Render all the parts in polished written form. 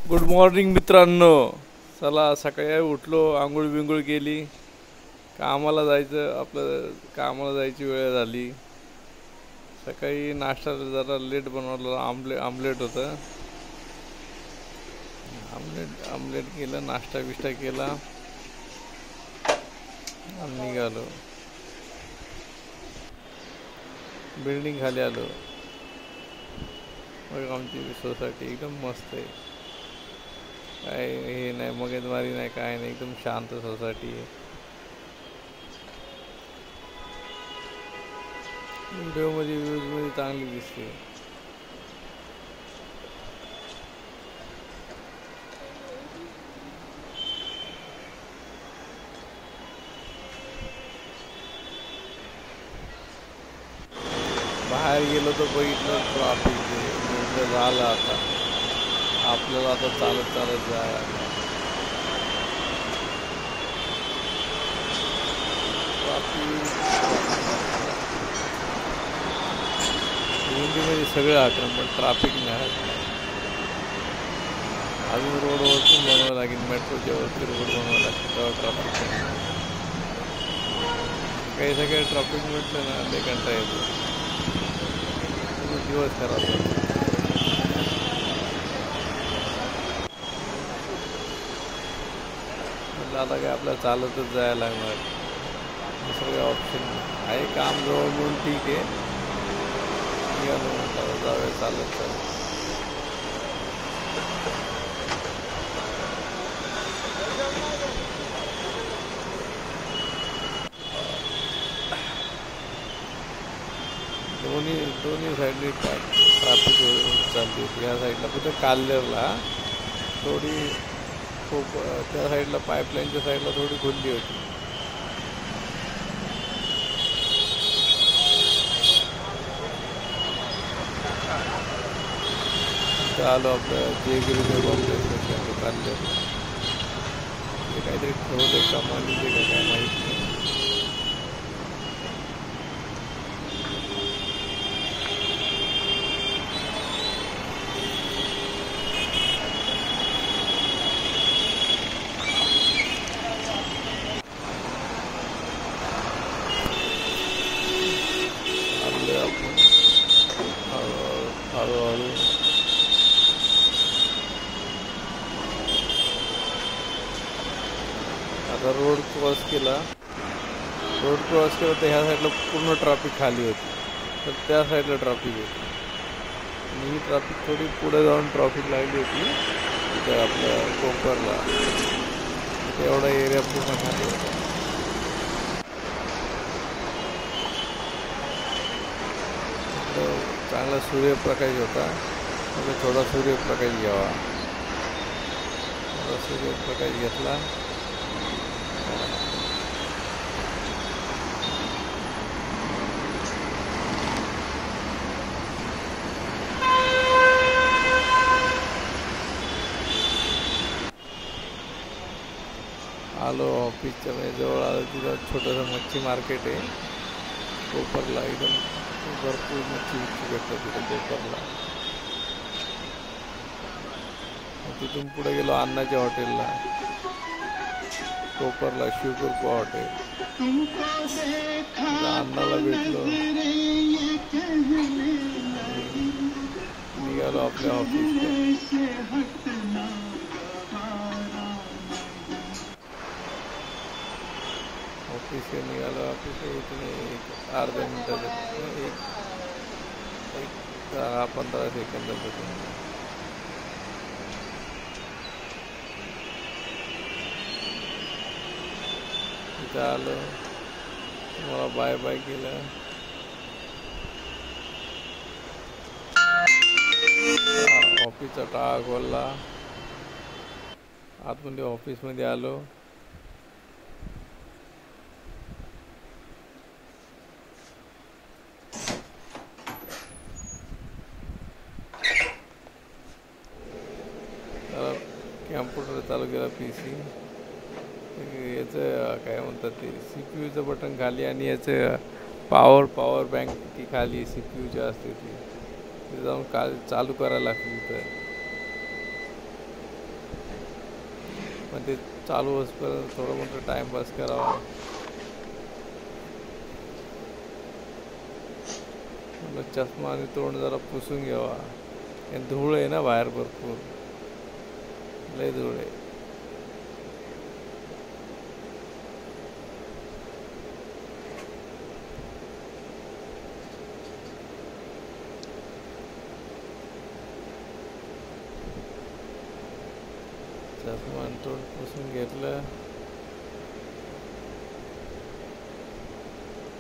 Good morning मित्रांनो. चला सकाळी उठलो, आंघोळ बिंघोळ केली, कामाला जायचं. आपलं कामाला जायची वेळ झाली. सकाळी नाश्ता जरा लेट बनवला. आमलेट होतं. आमलेट केलं, नाश्ता बिष्टा केला आणि निघालो. बिल्डिंग खाली आलो. मग आमची सोसायटी एकदम मस्त आहे. काय हे नाही, मगजमारी नाही, काय नाही, एकदम शांत सोसायटी आहे. व्हिडिओमध्ये व्ह्यूजमध्ये चांगली दिसते. बाहेर गेलो तर बघितलं ट्रॉफिक झालं. आता आपल्याला आता चालत जायला ट्रॉफिक हिंदीमध्ये सगळं आठवण, पण ट्रॅफिक नाही. अजून रोडवरतून बनवावं लागेल, मेट्रोच्या वरती रोड बनवावं लागेल, तेव्हा ट्रॅफिक काही सगळं ट्रॅफिक म्हटलं ना ते कंटाळा येतो. दिवस खराब होतो. आता काय आपल्याला चालतच जायला लागणार, दुसरं काही ऑप्शन आहे. काम जवळ म्हणून ठीक आहे, निघालो म्हटलं जाऊया चालत. दोन्ही साईडने ट्रॅफिक चालली होती. या साईडला कुठे काल्लेरला थोडी खूप, त्या साईडला पाईपलाईनच्या साईडला थोडी खुल्ली होती. आलो आपलं जेगिरी कॉम्प्लेक्स काल्लेर. ते काहीतरी ठेवले का माहिती का काय माहीत नाही. हळूहळू आता रोड क्रॉस केला तर ह्या साईडला पूर्ण ट्रॅफिक खाली होती, तर त्या साईडला ट्रॅफिक होती. आणि ही ट्रॅफिक थोडी पुढे जाऊन ट्रॅफिक लागली होती तिथे आपल्या कोपरला. एवढा एरिया पूर्ण खाली होता. चांगला सूर्यप्रकाश होता, म्हणजे थोडा सूर्यप्रकाश घ्यावा. सूर्यप्रकाश घेतला. आलो ऑफिसच्या जवळ आलो. तिथं छोटंसं मच्छी मार्केट आहे कोपरला. एकदम भरपूर मच्छी भेटतं तिथं कोपरला. तिथून पुढे गेलो अण्णाच्या हॉटेलला, कोपरला शिवकृपा हॉटेल. अण्णाला भेटलो, निघालो आपल्या ऑफिस निघालो. ऑफिस इथून एक अर्ध्या मिनटात, एक 10-15 सेकंदापासून. इथं आलो, तुम्हाला बाय बाय केलं. ऑफिसचा टाळा खोलला, आतमध्ये ऑफिसमध्ये आलो. कॅम्प्युटर चालू केला, PC. याचं काय म्हणतात ते CPU बटन खाली, आणि याचं पॉवर बँक ती खाली CPU असते ती जाऊन चालू करायला लागते तिथं. पण ते चालू होईपर्यंत थोडं मोठं टाईमपास करावा. म्हणलं चष्मा आणि तोंड जरा पुसून घ्यावा. आणि धूळ आहे ना बाहेर, भरपूर लय धूळ आहे. चष्मा आणि तोंड पुसून घेतलं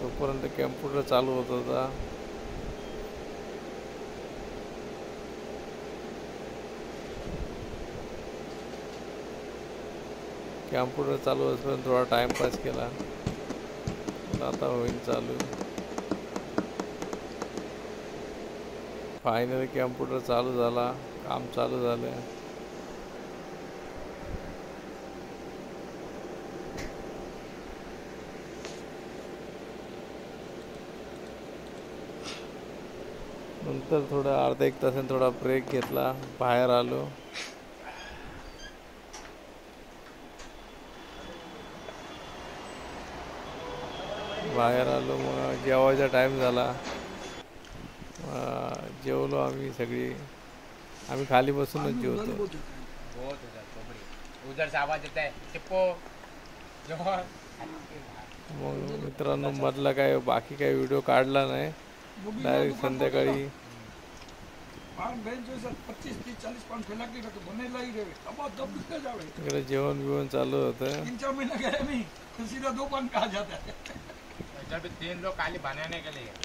तोपर्यंत कॅम्प्युटर चालू होत होता. कॅम्प्युटर चालू होईपर्यंत थोडा टाईमपास केला. आता होईल चालू. फायनली कॅम्प्युटर चालू झाला, काम चालू झालं. नंतर थोडा अर्धा एक तासाने थोडा ब्रेक घेतला, बाहेर आलो. मग जेवायचा टाईम झाला. जेवलो आम्ही सगळी. आम्ही खाली बसूनच जेवतो. मग मित्रांनो, मधला काय बाकी काही व्हिडिओ काढला नाही. डायरेक्ट संध्याकाळी तिकडे जेवण बिवण चालू होतं.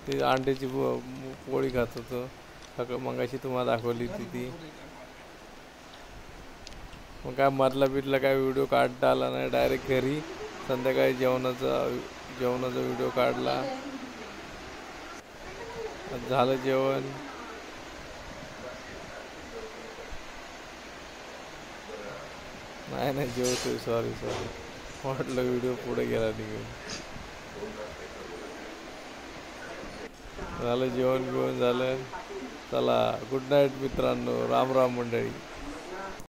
ते अंड्याची पोळी खात होतो. सगळं मगाशी तुम्हाला दाखवली होती ती. मग काय मधला बिटला काय व्हिडिओ काढता आला नाही. डायरेक्ट घरी संध्याकाळी जेवणाचा व्हिडिओ काढला. झालं जेवण. नाही जेवतोय. सॉरी म्हटलं व्हिडिओ पुढे गेला निघून. झालं जेवण बिवण झालं. चला, गुड नाईट मित्रांनो. राम राम मंडळी.